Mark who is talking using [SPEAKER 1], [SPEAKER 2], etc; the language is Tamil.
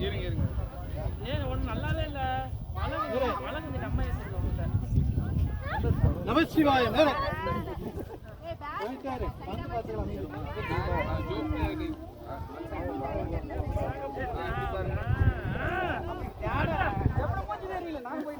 [SPEAKER 1] ஏன் ஒன்றும் நல்லாவே இல்லை. மழை கொஞ்சம் கம்மியாக இருக்குது.
[SPEAKER 2] நமச்சிவாயம்
[SPEAKER 1] தெரியல. நான் போய்